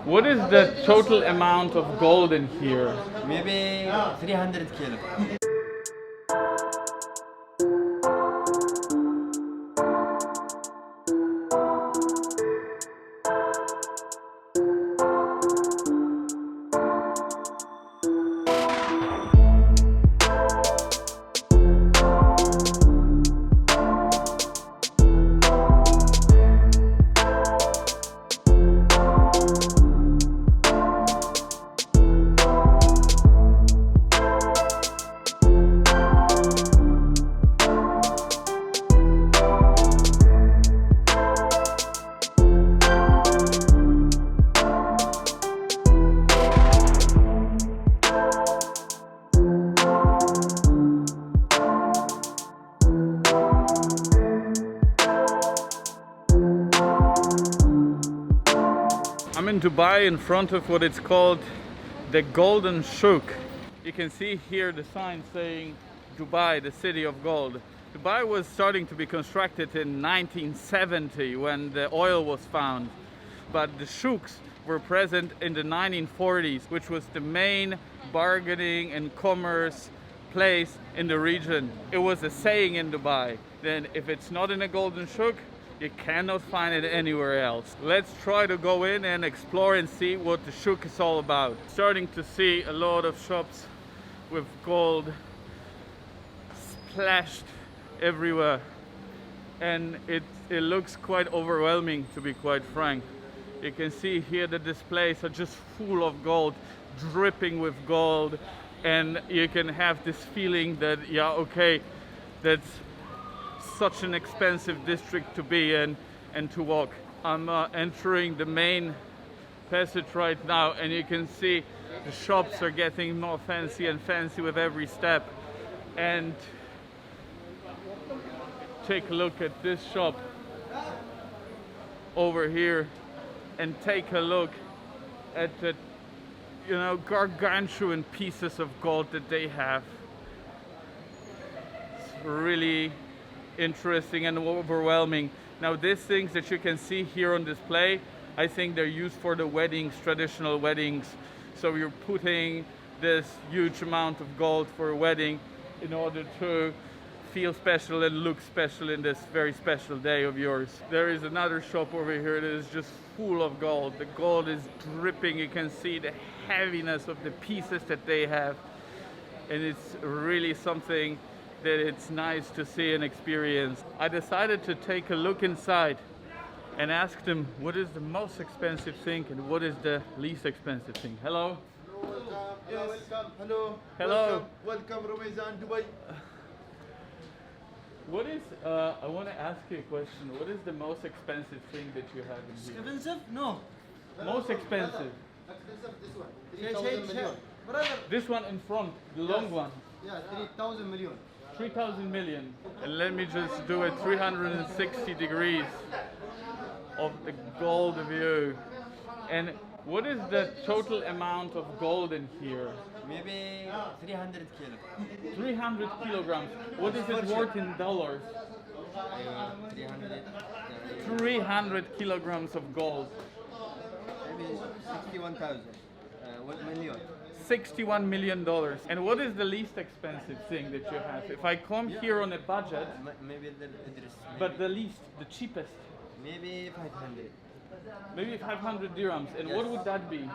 What is the total amount of gold in here? Maybe 300 kilo. I'm in Dubai in front of what it's called the Golden Souk. You can see here the sign saying Dubai, the city of gold. Dubai was starting to be constructed in 1970 when the oil was found. But the souks were present in the 1940s, which was the main bargaining and commerce place in the region. It was a saying in Dubai, then if it's not in a Golden Souk, you cannot find it anywhere else. Let's try to go in and explore and see what the souk is all about. Starting to see a lot of shops with gold splashed everywhere, and it looks quite overwhelming, to be quite frank. You can see here the displays are just full of gold, dripping with gold, and you can have this feeling that, yeah, okay, that's such an expensive district to be in and to walk. I'm entering the main passage right now, and you can see the shops are getting more fancy and fancy with every step. And take a look at this shop over here, and take a look at the, you know, gargantuan pieces of gold that they have. It's really interesting and overwhelming. Now these things that you can see here on display, I think they're used for the weddings, traditional weddings. So you're putting this huge amount of gold for a wedding in order to feel special and look special in this very special day of yours. There is another shop over here that is just full of gold. The gold is dripping. You can see the heaviness of the pieces that they have, and it's really something that it's nice to see and experience. I decided to take a look inside and ask them what is the most expensive thing and what is the least expensive thing. Hello? Welcome. Yes. Welcome. Hello. Hello. Welcome, Alromaizan, Dubai. What is, I want to ask you a question. What is the most expensive thing that you have in here? Expensive? No. Most expensive? Expensive, this one. Say, 3,000 million. brother. This one in front, the long one. Yeah, 3,000 million. 3,000 million. And let me just do a 360 degrees of the gold view. And what is the total amount of gold in here? Maybe 300 kilo. 300 kilograms. What is it worth in dollars? 300. 300 kilograms of gold. Maybe 61,000. 1 million. $61 million. And what is the least expensive thing that you have? If I come here on a budget, Maybe the address. but the least, the cheapest, Maybe 500. maybe 500 dirhams. And what would that be?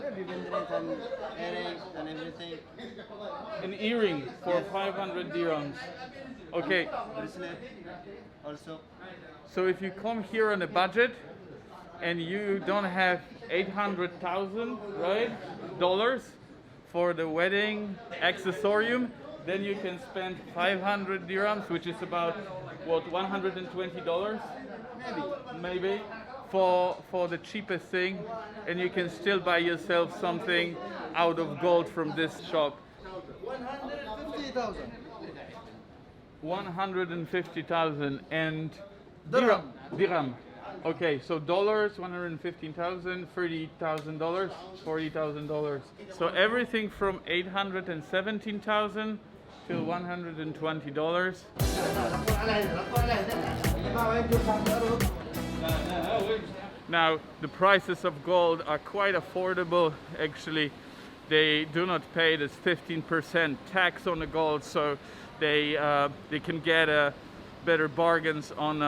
Maybe vendors and earrings and everything. An earring for 500 dirhams. Okay, Bracelet also. so if you come here on a budget and you don't have 800,000, right, dollars for the wedding accessorium, then you can spend 500 dirhams, which is about what, $120? Maybe for the cheapest thing, and you can still buy yourself something out of gold from this shop. 150,000. 150,000 and Dirham. dirham. Okay, so dollars, 115,000, $30,000, $40,000. So everything from 817,000 till $120. Now, the prices of gold are quite affordable. Actually, they do not pay this 15% tax on the gold, so they can get better bargains on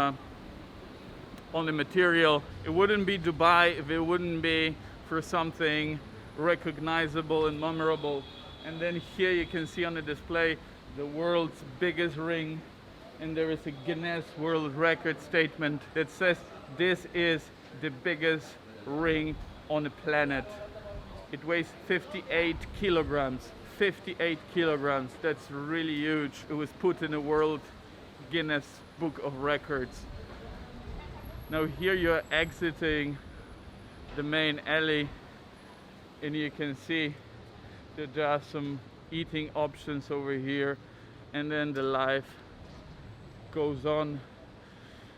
the material. It wouldn't be Dubai if it wouldn't be for something recognizable and memorable. And then here you can see on the display the world's biggest ring, and there is a Guinness World Record statement that says this is the biggest ring on the planet. It weighs 58 kilograms. 58 kilograms, that's really huge. It was put in the World Guinness Book of Records. Now here you're exiting the main alley, and you can see that there are some eating options over here, and then the life goes on.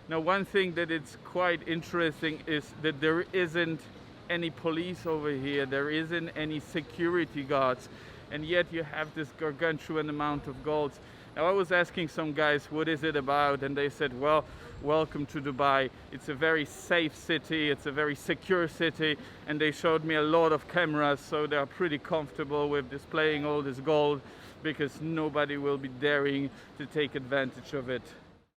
Now, one thing that it's quite interesting is that there isn't any police over here, there isn't any security guards, and yet you have this gargantuan amount of gold. Now, I was asking some guys, what is it about? And they said, well, welcome to Dubai. It's a very safe city, it's a very secure city, and they showed me a lot of cameras, so they're pretty comfortable with displaying all this gold because nobody will be daring to take advantage of it.